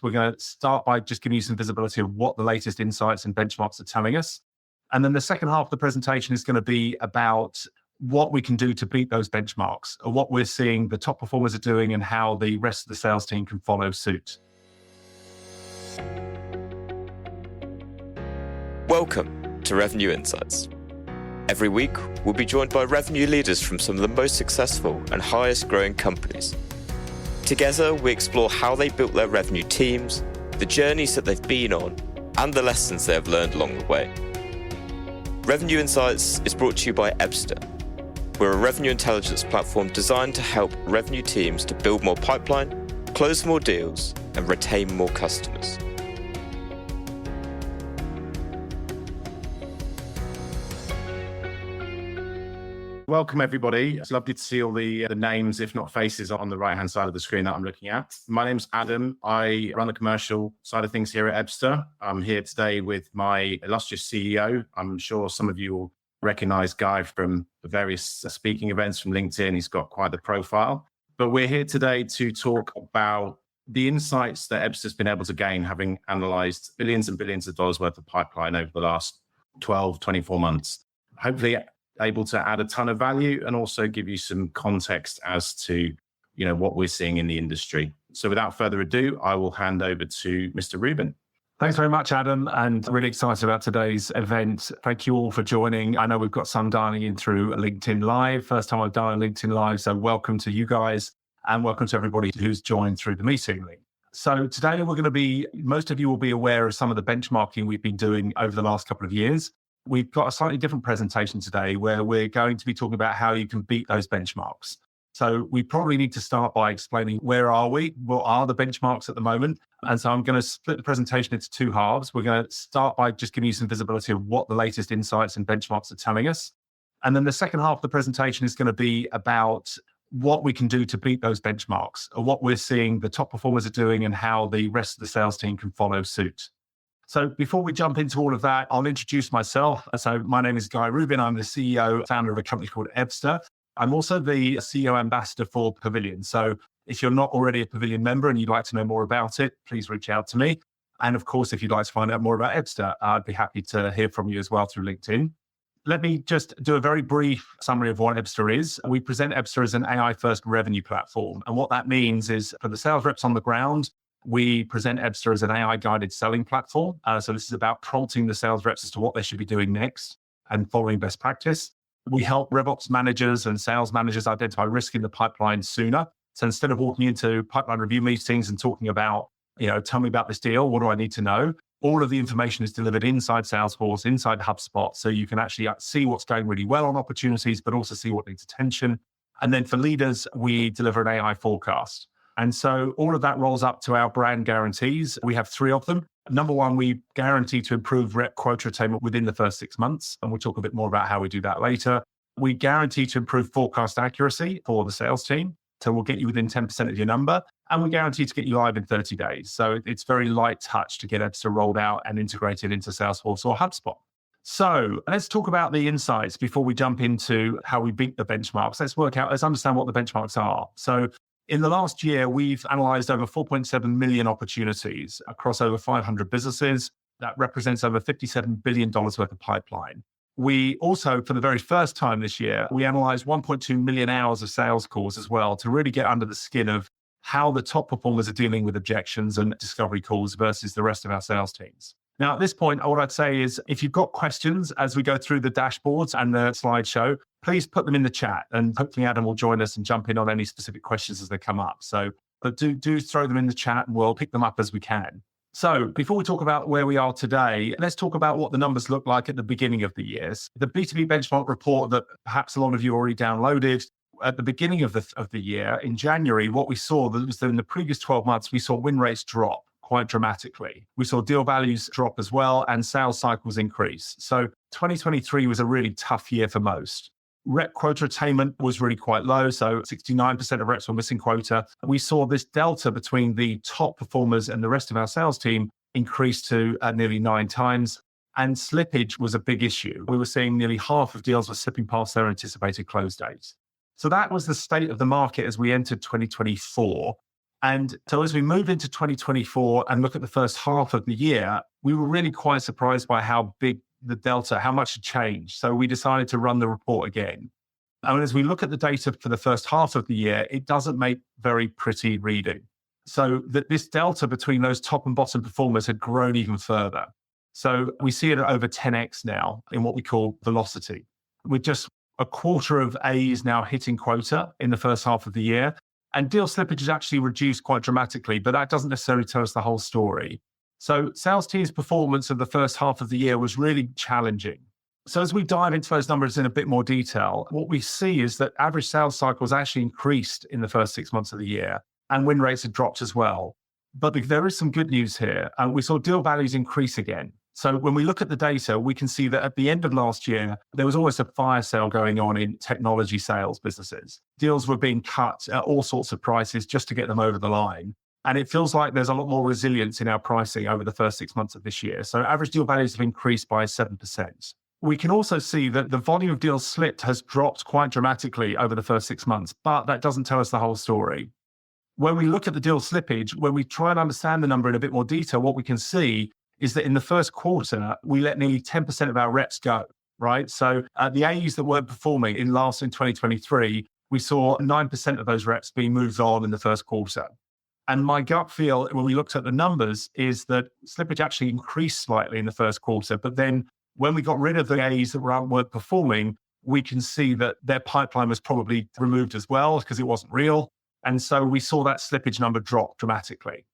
We're going to start by just giving you some visibility of what the latest insights and benchmarks are telling us. And then the second half of the presentation is going to be about what we can do to beat those benchmarks, or what we're seeing the top performers are doing and how the rest of the sales team can follow suit. Welcome to Revenue Insights. Every week, we'll be joined by revenue leaders from some of the most successful and highest growing companies. Together, we explore how they built their revenue teams, the journeys that they've been on, and the lessons they have learned along the way. Revenue Insights is brought to you by Ebsta. We're a revenue intelligence platform designed to help revenue teams to build more pipeline, close more deals, and retain more customers. Welcome, everybody. It's lovely to see all the names, if not faces, on the right-hand side of the screen that I'm looking at. My name's Adam. I run the commercial side of things here at Ebsta. I'm here today with my illustrious CEO. I'm sure some of you will recognize Guy from the various speaking events from LinkedIn. He's got quite the profile. But we're here today to talk about the insights that Ebsta's been able to gain, having analyzed billions and billions of dollars worth of pipeline over the last 12, 24 months. Hopefully able to add a ton of value and also give you some context as to, what we're seeing in the industry. So without further ado, I will hand over to Mr. Rubin. Thanks very much, Adam, and really excited about today's event. Thank you all for joining. I know we've got some dialing in through LinkedIn Live. First time I've dialed LinkedIn Live, so welcome to you guys and welcome to everybody who's joined through the meeting link. So today most of you will be aware of some of the benchmarking we've been doing over the last couple of years. We've got a slightly different presentation today where we're going to be talking about how you can beat those benchmarks. So we probably need to start by explaining where are we, what are the benchmarks at the moment. And so I'm going to split the presentation into two halves. We're going to start by just giving you some visibility of what the latest insights and benchmarks are telling us. And then the second half of the presentation is going to be about what we can do to beat those benchmarks, or what we're seeing the top performers are doing and how the rest of the sales team can follow suit. So before we jump into all of that, I'll introduce myself. So my name is Guy Rubin. I'm the CEO, founder of a company called Ebsta. I'm also the CEO ambassador for Pavilion. So if you're not already a Pavilion member and you'd like to know more about it, please reach out to me. And of course, if you'd like to find out more about Ebsta, I'd be happy to hear from you as well through LinkedIn. Let me just do a very brief summary of what Ebsta is. We present Ebsta as an AI-first revenue platform. And what that means is for the sales reps on the ground, we present Ebsta as an AI-guided selling platform. So this is about prompting the sales reps as to what they should be doing next and following best practice. We help RevOps managers and sales managers identify risk in the pipeline sooner. So instead of walking into pipeline review meetings and talking about, tell me about this deal, what do I need to know? All of the information is delivered inside Salesforce, inside HubSpot, so you can actually see what's going really well on opportunities, but also see what needs attention. And then for leaders, we deliver an AI forecast. And so all of that rolls up to our brand guarantees. We have 3 of them. Number 1, we guarantee to improve rep quota attainment within the first 6 months. And we'll talk a bit more about how we do that later. We guarantee to improve forecast accuracy for the sales team. So we'll get you within 10% of your number. And we guarantee to get you live in 30 days. So it's very light touch to get Ebsta rolled out and integrated into Salesforce or HubSpot. So let's talk about the insights before we jump into how we beat the benchmarks. Let's understand what the benchmarks are. So in the last year, we've analyzed over 4.7 million opportunities across over 500 businesses. That represents over $57 billion worth of pipeline. We also, for the very first time this year, we analyzed 1.2 million hours of sales calls as well to really get under the skin of how the top performers are dealing with objections and discovery calls versus the rest of our sales teams. Now, at this point, what I'd say is if you've got questions as we go through the dashboards and the slideshow, please put them in the chat and hopefully Adam will join us and jump in on any specific questions as they come up. But do throw them in the chat and we'll pick them up as we can. So before we talk about where we are today, let's talk about what the numbers look like at the beginning of the years. The B2B benchmark report that perhaps a lot of you already downloaded at the beginning of the year in January, what we saw was that in the previous 12 months, we saw win rates drop quite dramatically. We saw deal values drop as well and sales cycles increase. So 2023 was a really tough year for most. Rep quota attainment was really quite low. So 69% of reps were missing quota. We saw this delta between the top performers and the rest of our sales team increase to nearly 9 times. And slippage was a big issue. We were seeing nearly half of deals were slipping past their anticipated close dates. So that was the state of the market as we entered 2024. And so as we move into 2024 and look at the first half of the year, we were really quite surprised by how big the delta, how much had changed. So we decided to run the report again. And as we look at the data for the first half of the year, it doesn't make very pretty reading. So that this delta between those top and bottom performers had grown even further. So we see it at over 10x now in what we call velocity. With just a quarter of A's now hitting quota in the first half of the year. And deal slippage has actually reduced quite dramatically, but that doesn't necessarily tell us the whole story. So sales team's performance of the first half of the year was really challenging. So as we dive into those numbers in a bit more detail, what we see is that average sales cycles actually increased in the first 6 months of the year, and win rates had dropped as well. But there is some good news here, and we saw deal values increase again. So when we look at the data, we can see that at the end of last year, there was almost a fire sale going on in technology sales businesses. Deals were being cut at all sorts of prices just to get them over the line. And it feels like there's a lot more resilience in our pricing over the first 6 months of this year. So average deal values have increased by 7%. We can also see that the volume of deals slipped has dropped quite dramatically over the first 6 months, but that doesn't tell us the whole story. When we look at the deal slippage, when we try and understand the number in a bit more detail, what we can see is that in the first quarter, we let nearly 10% of our reps go, right? So the AEs that weren't performing in 2023, we saw 9% of those reps being moved on in the first quarter. And my gut feel when we looked at the numbers is that slippage actually increased slightly in the first quarter. But then when we got rid of the AEs that weren't performing, we can see that their pipeline was probably removed as well because it wasn't real. And so we saw that slippage number drop dramatically.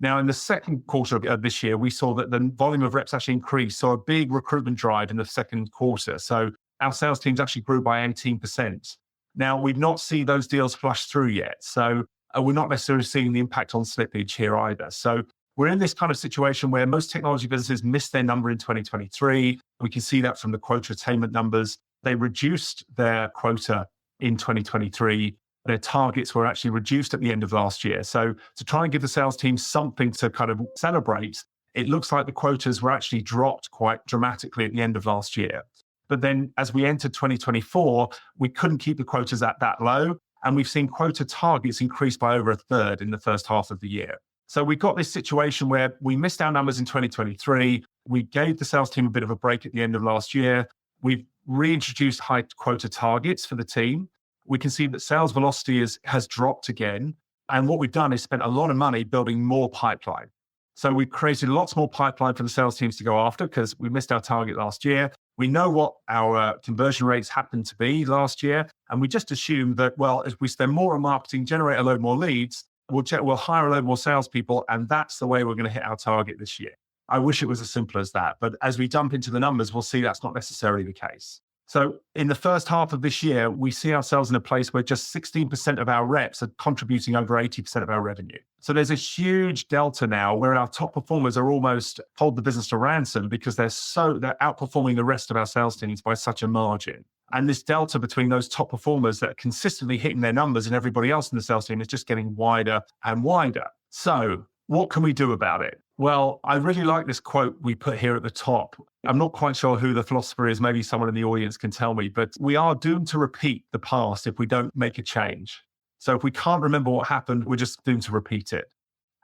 Now, in the second quarter of this year, we saw that the volume of reps actually increased. So a big recruitment drive in the second quarter. So our sales teams actually grew by 18%. Now, we've not seen those deals flush through yet. So we're not necessarily seeing the impact on slippage here either. So we're in this kind of situation where most technology businesses missed their number in 2023. We can see that from the Quota Attainment numbers. They reduced their quota in 2023. Their targets were actually reduced at the end of last year. So to try and give the sales team something to kind of celebrate, it looks like the quotas were actually dropped quite dramatically at the end of last year. But then as we entered 2024, we couldn't keep the quotas at that low. And we've seen quota targets increase by over a third in the first half of the year. So we've got this situation where we missed our numbers in 2023. We gave the sales team a bit of a break at the end of last year. We've reintroduced high quota targets for the team. We can see that sales velocity has dropped again. And what we've done is spent a lot of money building more pipeline. So we've created lots more pipeline for the sales teams to go after because we missed our target last year. We know what our conversion rates happened to be last year. And we just assume that, well, if we spend more on marketing, generate a load more leads, we'll hire a load more salespeople. And that's the way we're going to hit our target this year. I wish it was as simple as that. But as we jump into the numbers, we'll see that's not necessarily the case. So in the first half of this year, we see ourselves in a place where just 16% of our reps are contributing over 80% of our revenue. So there's a huge delta now where our top performers are almost hold the business to ransom because they're outperforming the rest of our sales teams by such a margin. And this delta between those top performers that are consistently hitting their numbers and everybody else in the sales team is just getting wider and wider. So what can we do about it? Well, I really like this quote we put here at the top. I'm not quite sure who the philosopher is. Maybe someone in the audience can tell me, but we are doomed to repeat the past if we don't make a change. So if we can't remember what happened, we're just doomed to repeat it.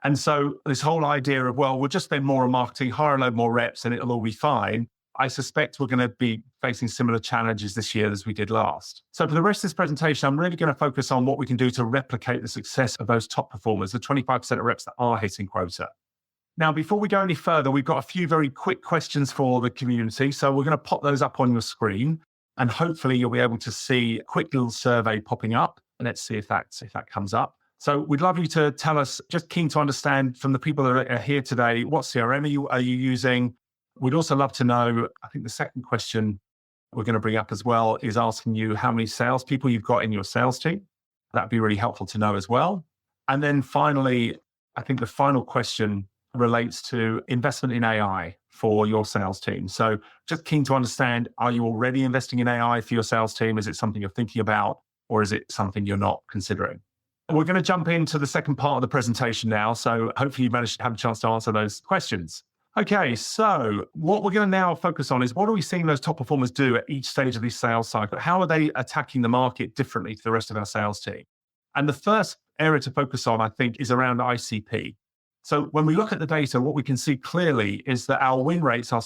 And so this whole idea of, well, we'll just spend more on marketing, hire a load more reps, and it'll all be fine. I suspect we're going to be facing similar challenges this year as we did last. So for the rest of this presentation, I'm really going to focus on what we can do to replicate the success of those top performers, the 25% of reps that are hitting quota. Now, before we go any further, we've got a few very quick questions for the community. So we're going to pop those up on your screen and hopefully you'll be able to see a quick little survey popping up. And let's see if that comes up. So we'd love you to tell us, just keen to understand from the people that are here today, what CRM are you using? We'd also love to know, I think the second question we're going to bring up as well is asking you how many salespeople you've got in your sales team. That'd be really helpful to know as well. And then finally, I think the final question relates to investment in AI for your sales team. So just keen to understand, are you already investing in AI for your sales team? Is it something you're thinking about, or is it something you're not considering? We're going to jump into the second part of the presentation now. So hopefully you managed to have a chance to answer those questions. Okay, so what we're going to now focus on is what are we seeing those top performers do at each stage of this sales cycle? How are they attacking the market differently to the rest of our sales team? And the first area to focus on, I think, is around ICP. So when we look at the data, what we can see clearly is that our win rates are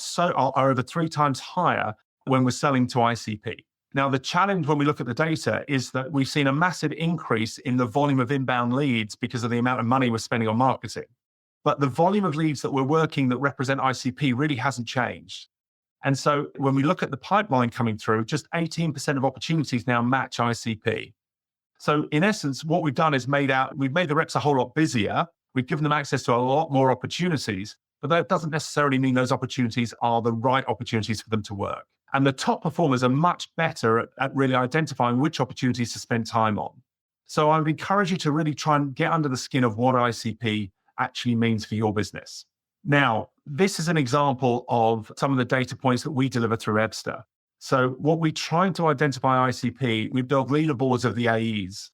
over 3 times higher when we're selling to ICP. Now, the challenge when we look at the data is that we've seen a massive increase in the volume of inbound leads because of the amount of money we're spending on marketing. But the volume of leads that we're working that represent ICP really hasn't changed. And so when we look at the pipeline coming through, just 18% of opportunities now match ICP. So in essence, what we've done is we've made the reps a whole lot busier. We've given them access to a lot more opportunities, but that doesn't necessarily mean those opportunities are the right opportunities for them to work. And the top performers are much better at really identifying which opportunities to spend time on. So I would encourage you to really try and get under the skin of what ICP actually means for your business. Now, this is an example of some of the data points that we deliver through Ebsta. So what we're trying to identify ICP, we build leaderboards of the AEs,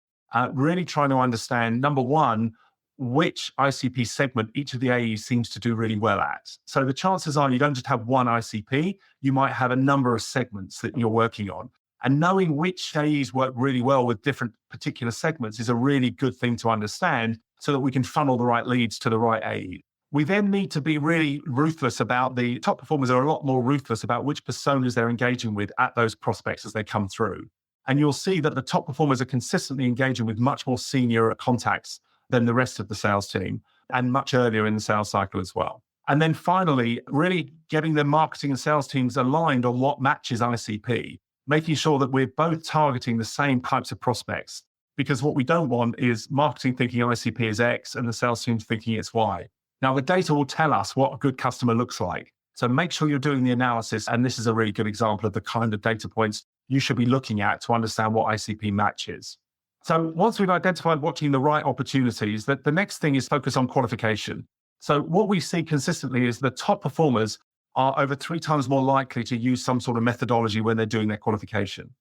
really trying to understand, number one, which ICP segment each of the AEs seems to do really well at. So the chances are you don't just have one ICP, you might have a number of segments that you're working on. And knowing which AEs work really well with different particular segments is a really good thing to understand so that we can funnel the right leads to the right AE. We then need to be really ruthless about the top performers are a lot more ruthless about which personas they're engaging with at those prospects as they come through. And you'll see that the top performers are consistently engaging with much more senior contacts than the rest of the sales team and much earlier in the sales cycle as well. And then finally, really getting the marketing and sales teams aligned on what matches ICP, making sure that we're both targeting the same types of prospects. Because what we don't want is marketing thinking ICP is X and the sales team thinking it's Y. Now, the data will tell us what a good customer looks like. So make sure you're doing the analysis. And this is a really good example of the kind of data points you should be looking at to understand what ICP matches. So once we've identified watching the right opportunities, the next thing is focus on qualification. So what we see consistently is the top performers are over 3 times more likely to use some sort of methodology when they're doing their qualification.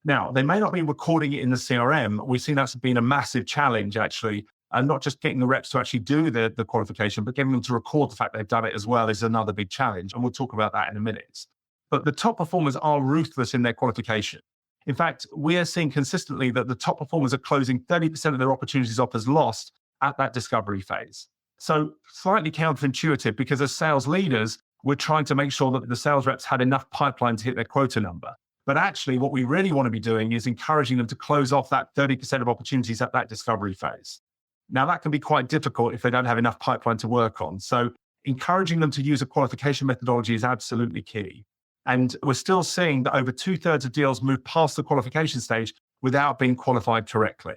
Now, they may not be recording it in the CRM. We've seen that's been a massive challenge, actually, and not just getting the reps to actually do the qualification, but getting them to record the fact they've done it as well is another big challenge. And we'll talk about that in a minute. But the top performers are ruthless in their qualification. In fact, we are seeing consistently that the top performers are closing 30% of their opportunities off as lost at that discovery phase. So slightly counterintuitive because as sales leaders, we're trying to make sure that the sales reps had enough pipeline to hit their quota number. But actually, what we really want to be doing is encouraging them to close off that 30% of opportunities at that discovery phase. Now, that can be quite difficult if they don't have enough pipeline to work on. So encouraging them to use a qualification methodology is absolutely key. And we're still seeing that over 2/3 of deals move past the qualification stage without being qualified correctly.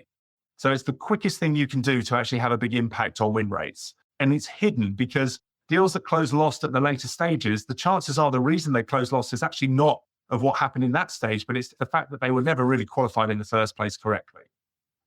So it's the quickest thing you can do to actually have a big impact on win rates. And it's hidden because deals that close lost at the later stages, the chances are the reason they close lost is actually not of what happened in that stage, but it's the fact that they were never really qualified in the first place correctly.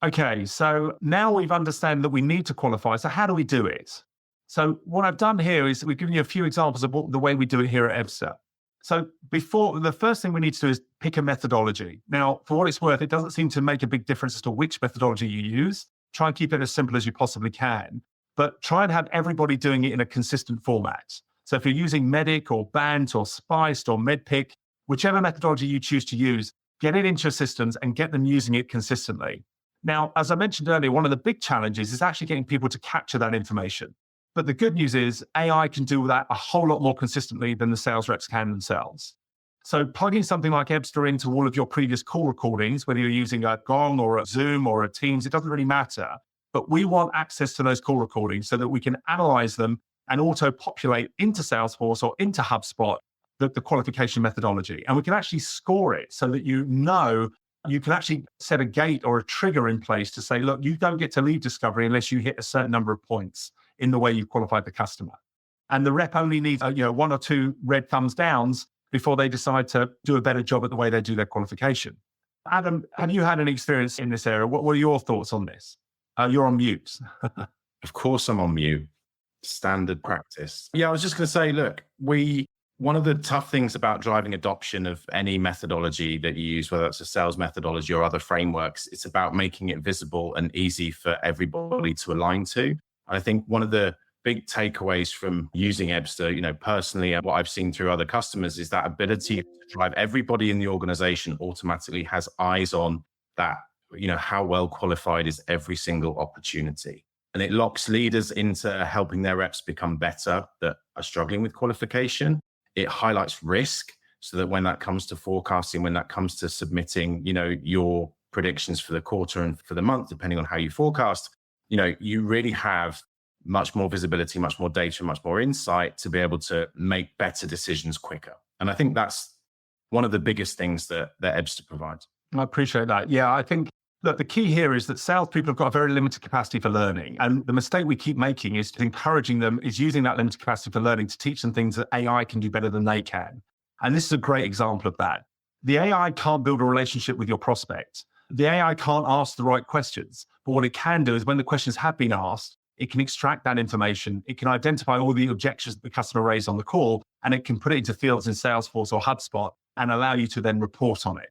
Okay, so now we've understand that we need to qualify. So how do we do it? So what I've done here is we've given you a few examples of the way we do it here at Ebsta. So the first thing we need to do is pick a methodology. Now, for what it's worth, it doesn't seem to make a big difference as to which methodology you use. Try and keep it as simple as you possibly can, but try and have everybody doing it in a consistent format. So if you're using Medic or Bant or Spiced or MedPick, whichever methodology you choose to use, get it into your systems and get them using it consistently. Now, as I mentioned earlier, one of the big challenges is actually getting people to capture that information. But the good news is AI can do that a whole lot more consistently than the sales reps can themselves. So plugging something like Ebsta into all of your previous call recordings, whether you're using a Gong or a Zoom or a Teams, it doesn't really matter. But we want access to those call recordings so that we can analyze them and auto-populate into Salesforce or into HubSpot the qualification methodology. And we can actually score it so that you can actually set a gate or a trigger in place to say, look, you don't get to leave discovery unless you hit a certain number of points in the way you've qualified the customer. And the rep only needs 1 or 2 red thumbs downs before they decide to do a better job at the way they do their qualification. Adam, have you had an experience in this area? What were your thoughts on this? You're on mute. Of course I'm on mute. Standard practice. Yeah, I was just going to say, look, one of the tough things about driving adoption of any methodology that you use, whether it's a sales methodology or other frameworks, it's about making it visible and easy for everybody to align to. I think one of the big takeaways from using Ebsta, personally, and what I've seen through other customers is that ability to drive everybody in the organization automatically has eyes on that how well qualified is every single opportunity. And it locks leaders into helping their reps become better that are struggling with qualification. It highlights risk so that when that comes to forecasting, when that comes to submitting, your predictions for the quarter and for the month, depending on how you forecast, you really have much more visibility, much more data, much more insight to be able to make better decisions quicker. And I think that's one of the biggest things that Ebsta provides. I appreciate that. Yeah, I think, look, the key here is that salespeople have got a very limited capacity for learning. And the mistake we keep making is encouraging them, is using that limited capacity for learning to teach them things that AI can do better than they can. And this is a great example of that. The AI can't build a relationship with your prospect. The AI can't ask the right questions. But what it can do is when the questions have been asked, it can extract that information. It can identify all the objections that the customer raised on the call, and it can put it into fields in Salesforce or HubSpot and allow you to then report on it.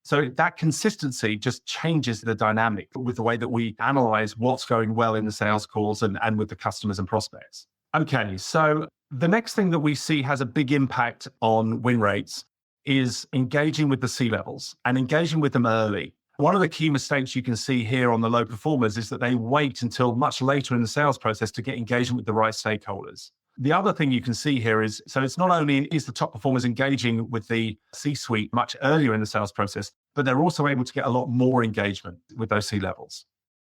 So that consistency just changes the dynamic with the way that we analyze what's going well in the sales calls and with the customers and prospects. Okay, so the next thing that we see has a big impact on win rates is engaging with the C-levels and engaging with them early. One of the key mistakes you can see here on the low performers is that they wait until much later in the sales process to get engagement with the right stakeholders. The other thing you can see here is, so it's not only is the top performers engaging with the C-suite much earlier in the sales process, but they're also able to get a lot more engagement with those C-levels.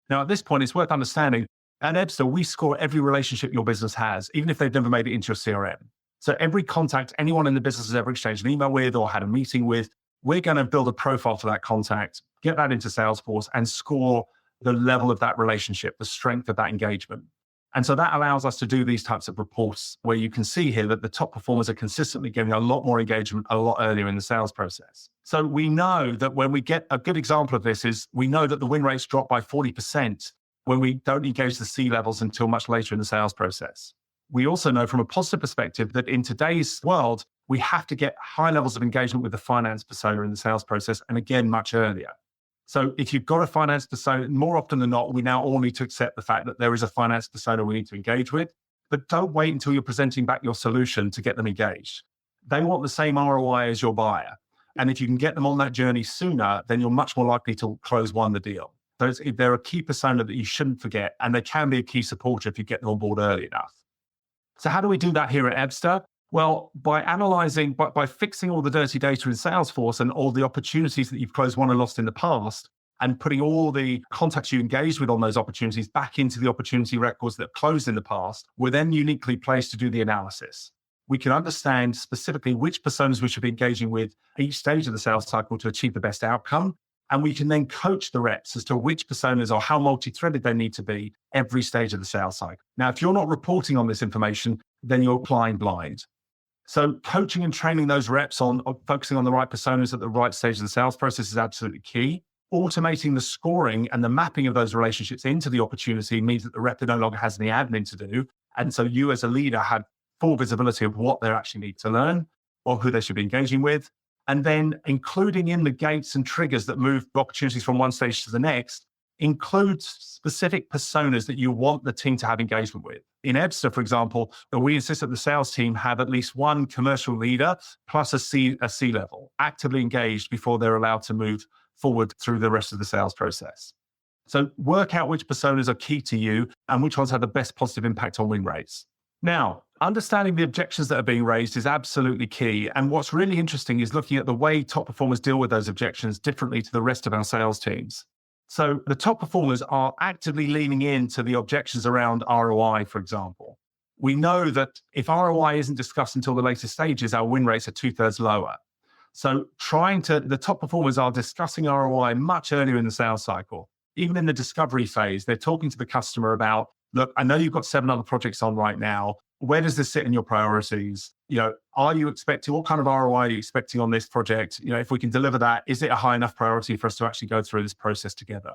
Now, at this point, it's worth understanding, at Ebsta, we score every relationship your business has, even if they've never made it into a CRM. So every contact anyone in the business has ever exchanged an email with or had a meeting with, we're going to build a profile for that contact, get that into Salesforce and score the level of that relationship, the strength of that engagement. And so that allows us to do these types of reports where you can see here that the top performers are consistently getting a lot more engagement a lot earlier in the sales process. So we know that when we get a good example of this is we know that the win rates drop by 40% when we don't engage the C-levels until much later in the sales process. We also know from a positive perspective that in today's world, we have to get high levels of engagement with the finance persona in the sales process, and again, much earlier. So if you've got a finance persona, more often than not, we now all need to accept the fact that there is a finance persona we need to engage with, but don't wait until you're presenting back your solution to get them engaged. They want the same ROI as your buyer. And if you can get them on that journey sooner, then you're much more likely to close the deal. So they're a key persona that you shouldn't forget, and they can be a key supporter if you get them on board early enough. So how do we do that here at Ebsta? Well, by analyzing, by fixing all the dirty data in Salesforce and all the opportunities that you've closed, won, and lost in the past, and putting all the contacts you engaged with on those opportunities back into the opportunity records that closed in the past, we're then uniquely placed to do the analysis. We can understand specifically which personas we should be engaging with each stage of the sales cycle to achieve the best outcome. And we can then coach the reps as to which personas or how multi-threaded they need to be every stage of the sales cycle. Now, if you're not reporting on this information, then you're applying blind. So coaching and training those reps on focusing on the right personas at the right stage of the sales process is absolutely key. Automating the scoring and the mapping of those relationships into the opportunity means that the rep no longer has any admin to do. And so you as a leader have full visibility of what they actually need to learn or who they should be engaging with. And then including in the gates and triggers that move opportunities from one stage to the next, include specific personas that you want the team to have engagement with. In Ebsta, for example, we insist that the sales team have at least one commercial leader plus a C-level actively engaged before they're allowed to move forward through the rest of the sales process. So work out which personas are key to you and which ones have the best positive impact on win rates. Now, understanding the objections that are being raised is absolutely key. And what's really interesting is looking at the way top performers deal with those objections differently to the rest of our sales teams. So the top performers are actively leaning into the objections around ROI, for example. We know that if ROI isn't discussed until the later stages, our win rates are 2/3 lower. So the top performers are discussing ROI much earlier in the sales cycle. Even in the discovery phase, they're talking to the customer about, look, I know you've got 7 other projects on right now. Where does this sit in your priorities? Are you expecting, what kind of ROI are you expecting on this project? If we can deliver that, is it a high enough priority for us to actually go through this process together?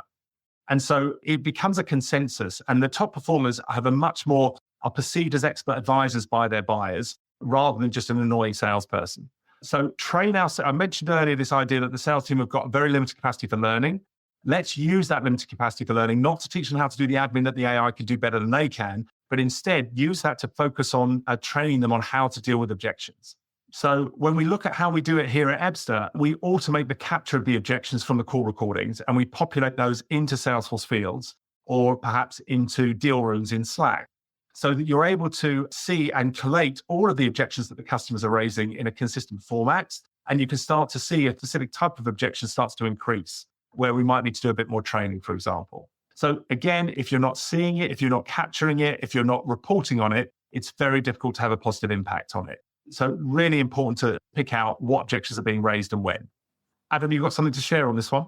And so it becomes a consensus, and the top performers are perceived as expert advisors by their buyers rather than just an annoying salesperson. So I mentioned earlier this idea that the sales team have got a very limited capacity for learning. Let's use that limited capacity for learning, not to teach them how to do the admin that the AI can do better than they can, but instead use that to focus on training them on how to deal with objections. So when we look at how we do it here at Ebsta, we automate the capture of the objections from the call recordings and we populate those into Salesforce fields or perhaps into deal rooms in Slack so that you're able to see and collate all of the objections that the customers are raising in a consistent format. And you can start to see a specific type of objection starts to increase where we might need to do a bit more training, for example. So again, if you're not seeing it, if you're not capturing it, if you're not reporting on it, it's very difficult to have a positive impact on it. So really important to pick out what objections are being raised and when. Adam, you got something to share on this one?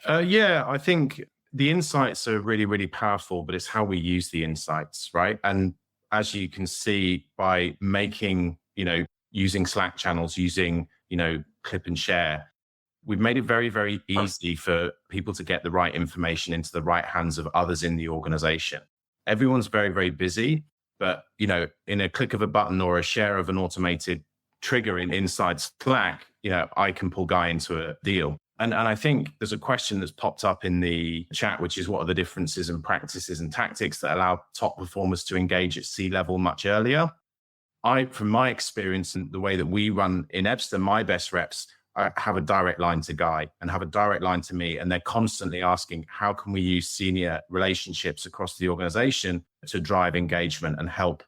Yeah, I think the insights are really, really powerful, but it's how we use the insights, right? And as you can see by making, using Slack channels, using, clip and share, we've made it very, very easy for people to get the right information into the right hands of others in the organization. Everyone's very, very busy, but, in a click of a button or a share of an automated trigger inside Slack, I can pull Guy into a deal. And I think there's a question that's popped up in the chat, which is what are the differences in practices and tactics that allow top performers to engage at C-level much earlier? From my experience and the way that we run in Ebsta, my best reps have a direct line to Guy and have a direct line to me. And they're constantly asking, how can we use senior relationships across the organization to drive engagement and help,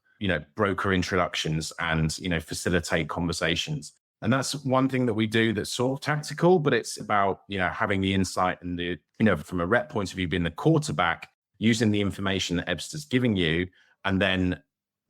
broker introductions and, facilitate conversations. And that's one thing that we do that's sort of tactical, but it's about, having the insight and the, from a rep point of view, being the quarterback, using the information that Ebsta's giving you, and then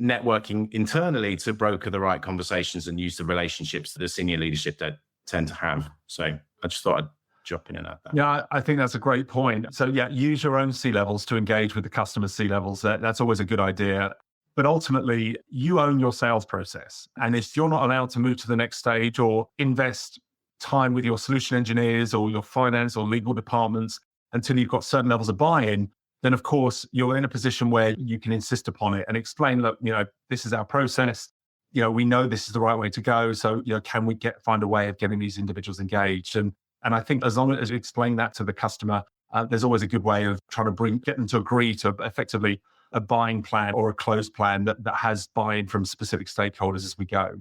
networking internally to broker the right conversations and use the relationships that the senior leadership that tend to have. So I just thought I'd drop in and add that. Yeah, I think that's a great point. So yeah, use your own C-levels to engage with the customer's C-levels. That's always a good idea. But ultimately, you own your sales process. And if you're not allowed to move to the next stage or invest time with your solution engineers or your finance or legal departments until you've got certain levels of buy-in, then of course, you're in a position where you can insist upon it and explain, look, this is our process. We know this is the right way to go. So, can we find a way of getting these individuals engaged? And I think as long as you explain that to the customer, there's always a good way of trying to get them to agree to effectively a buying plan or a closed plan that has buy-in from specific stakeholders as we go.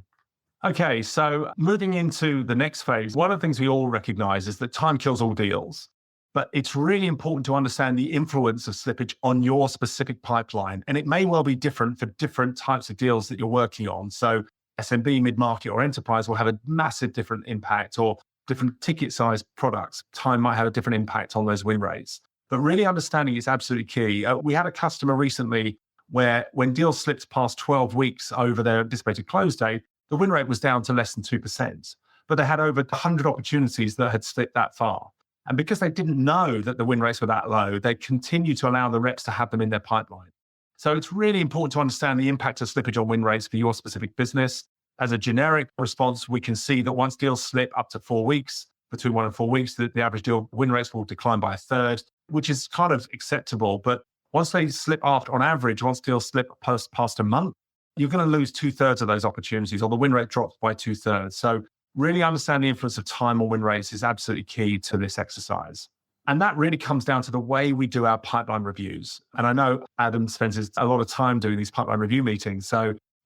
Okay, so moving into the next phase, one of the things we all recognize is that time kills all deals. But it's really important to understand the influence of slippage on your specific pipeline. And it may well be different for different types of deals that you're working on. So SMB, mid-market, or enterprise will have a massive different impact, or different ticket size products. Time might have a different impact on those win rates. But really understanding is absolutely key. We had a customer recently where when deals slipped past 12 weeks over their anticipated close date, the win rate was down to less than 2%. But they had over 100 opportunities that had slipped that far. And because they didn't know that the win rates were that low, they continue to allow the reps to have them in their pipeline. So it's really important to understand the impact of slippage on win rates for your specific business. As a generic response, we can see that once deals slip up to 4 weeks, between 1 and 4 weeks, the average deal win rates will decline by a third, which is kind of acceptable. But once they slip on average, once deals slip past a month, you're going to lose 2/3 of those opportunities, or the win rate drops by 2/3. So really understand the influence of time on win rates is absolutely key to this exercise. And that really comes down to the way we do our pipeline reviews. And I know Adam spends a lot of time doing these pipeline review meetings.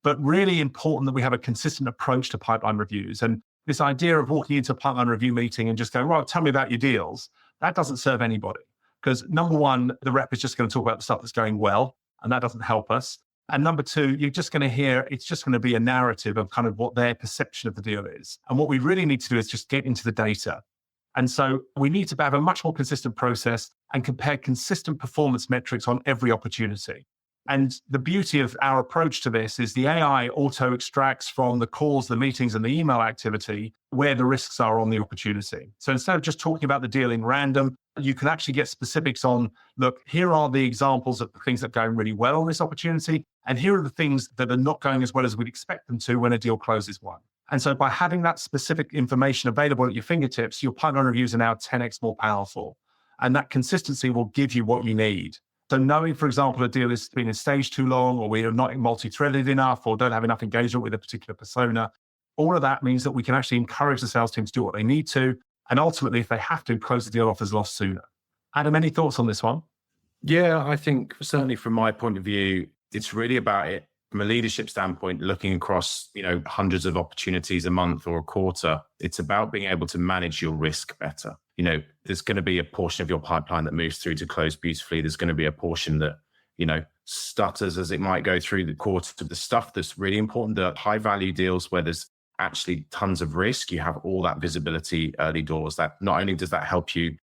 But really important that we have a consistent approach to pipeline reviews. And this idea of walking into a pipeline review meeting and just going, right, tell me about your deals, that doesn't serve anybody. Because number one, the rep is just going to talk about the stuff that's going well, and that doesn't help us. And number two, you're just going to hear, it's just going to be a narrative of kind of what their perception of the deal is. And what we really need to do is just get into the data. And so we need to have a much more consistent process and compare consistent performance metrics on every opportunity. And the beauty of our approach to this is the AI auto extracts from the calls, the meetings, and the email activity where the risks are on the opportunity. So instead of just talking about the deal in random, you can actually get specifics on, look, here are the examples of the things that are going really well on this opportunity. And here are the things that are not going as well as we'd expect them to when a deal closes one. And so by having that specific information available at your fingertips, your pipeline reviews are now 10x more powerful. And that consistency will give you what you need. So knowing, for example, a deal has been in stage too long, or we are not multi-threaded enough, or don't have enough engagement with a particular persona, all of that means that we can actually encourage the sales team to do what they need to. And ultimately, if they have to, close the deal off as lost sooner. Adam, any thoughts on this one? Yeah, I think certainly from my point of view, it's really about it from a leadership standpoint, looking across, hundreds of opportunities a month or a quarter, it's about being able to manage your risk better. There's going to be a portion of your pipeline that moves through to close beautifully. There's going to be a portion that, stutters as it might go through the quarter. The stuff that's really important, the high value deals where there's actually tons of risk, you have all that visibility early doors. That not only does that help you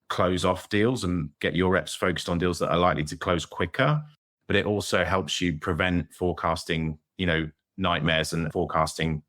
close off deals and get your reps focused on deals that are likely to close quicker, but it also helps you prevent forecasting, nightmares and forecasting,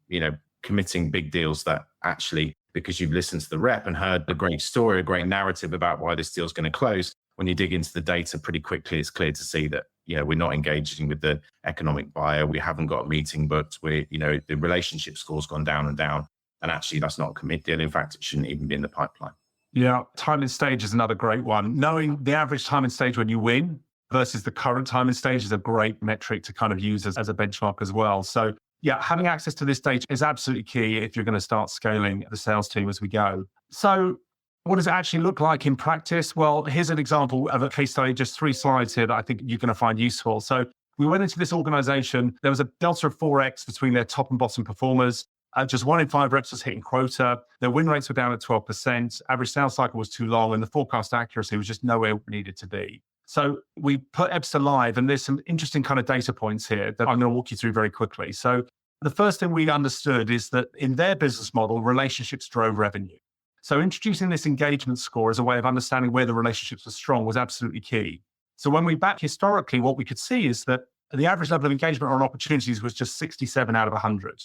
committing big deals that actually, because you've listened to the rep and heard a great story, a great narrative about why this deal is going to close. When you dig into the data pretty quickly, it's clear to see that, we're not engaging with the economic buyer. We haven't got a meeting booked. The relationship score's gone down and down. And actually that's not a commit deal. In fact, it shouldn't even be in the pipeline. Yeah. Time and stage is another great one. Knowing the average time and stage when you win versus the current time and stage is a great metric to kind of use as a benchmark as well. So yeah, having access to this data is absolutely key if you're going to start scaling the sales team as we go. So what does it actually look like in practice? Well, here's an example of a case study, just 3 slides here that I think you're going to find useful. So we went into this organization. There was a delta of 4x between their top and bottom performers. Just 1 in 5 reps was hitting quota. Their win rates were down at 12%. Average sales cycle was too long, and the forecast accuracy was just nowhere it needed to be. So we put Ebsta live, and there's some interesting kind of data points here that I'm going to walk you through very quickly. So the first thing we understood is that in their business model, relationships drove revenue. So introducing this engagement score as a way of understanding where the relationships were strong was absolutely key. So when we back historically, what we could see is that the average level of engagement on opportunities was just 67 out of 100.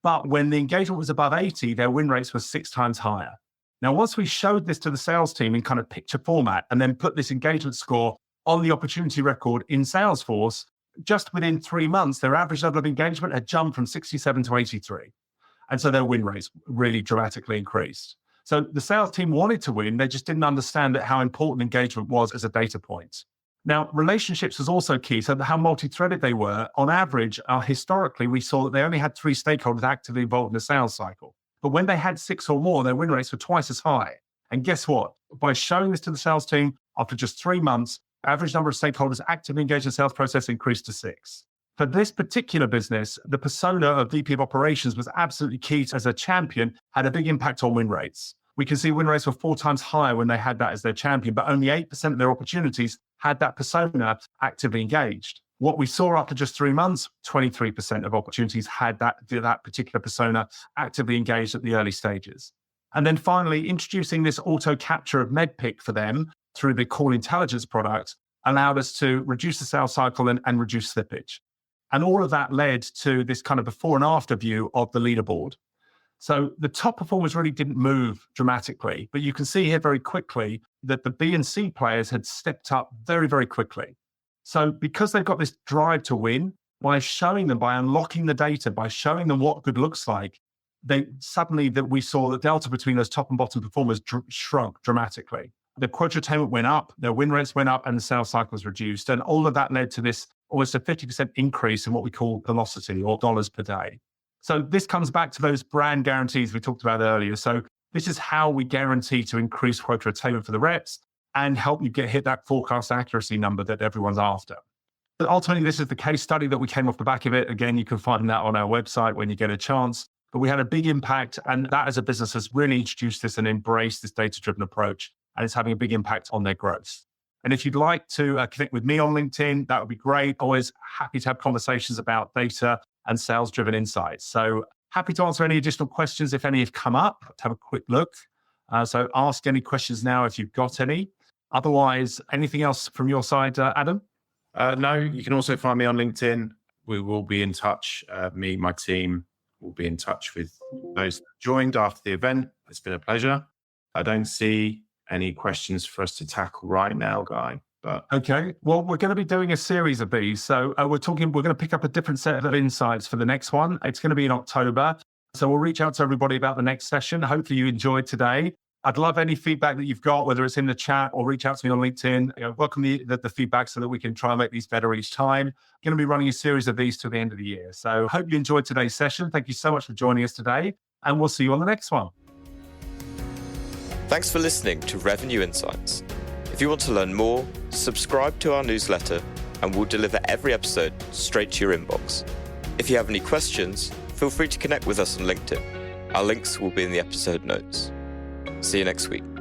But when the engagement was above 80, their win rates were 6 times higher. Now, once we showed this to the sales team in kind of picture format and then put this engagement score on the opportunity record in Salesforce, just within 3 months, their average level of engagement had jumped from 67 to 83. And so their win rates really dramatically increased. So the sales team wanted to win. They just didn't understand how important engagement was as a data point. Now, relationships was also key. So how multi-threaded they were. On average, historically, we saw that they only had 3 stakeholders actively involved in the sales cycle. But when they had 6 or more, their win rates were twice as high. And guess what? By showing this to the sales team, after just 3 months, average number of stakeholders actively engaged in the sales process increased to 6. For this particular business, the persona of VP of Operations was absolutely key as a champion, had a big impact on win rates. We can see win rates were 4 times higher when they had that as their champion, but only 8% of their opportunities had that persona actively engaged. What we saw after just 3 months, 23% of opportunities had that particular persona actively engaged at the early stages. And then finally, introducing this auto capture of MedPick for them through the Call Intelligence product allowed us to reduce the sales cycle and reduce slippage. And all of that led to this kind of before and after view of the leaderboard. So the top performers really didn't move dramatically, but you can see here very quickly that the B and C players had stepped up very, very quickly. So because they've got this drive to win, by showing them, by unlocking the data, by showing them what good looks like, we saw the delta between those top and bottom performers shrunk dramatically. The quota attainment went up, their win rates went up, and the sales cycles reduced. And all of that led to this almost a 50% increase in what we call velocity or dollars per day. So this comes back to those brand guarantees we talked about earlier. So this is how we guarantee to increase quota attainment for the reps and help you hit that forecast accuracy number that everyone's after. But ultimately, this is the case study that we came off the back of it. Again, you can find that on our website when you get a chance. But we had a big impact, and that as a business has really introduced this and embraced this data-driven approach, and it's having a big impact on their growth. And if you'd like to connect with me on LinkedIn, that would be great. Always happy to have conversations about data and sales-driven insights. So happy to answer any additional questions if any have come up, to have a quick look. So ask any questions now if you've got any. Otherwise, anything else from your side, Adam? No, you can also find me on LinkedIn. We will be in touch. Me, my team will be in touch with those that joined after the event. It's been a pleasure. I don't see any questions for us to tackle right now, Guy. But okay, well, we're going to be doing a series of these. So we're going to pick up a different set of insights for the next one. It's going to be in October. So we'll reach out to everybody about the next session. Hopefully you enjoyed today. I'd love any feedback that you've got, whether it's in the chat or reach out to me on LinkedIn. Welcome the feedback so that we can try and make these better each time. I'm going to be running a series of these till the end of the year. So hope you enjoyed today's session. Thank you so much for joining us today, and we'll see you on the next one. Thanks for listening to Revenue Insights. If you want to learn more, subscribe to our newsletter and we'll deliver every episode straight to your inbox. If you have any questions, feel free to connect with us on LinkedIn. Our links will be in the episode notes. See you next week.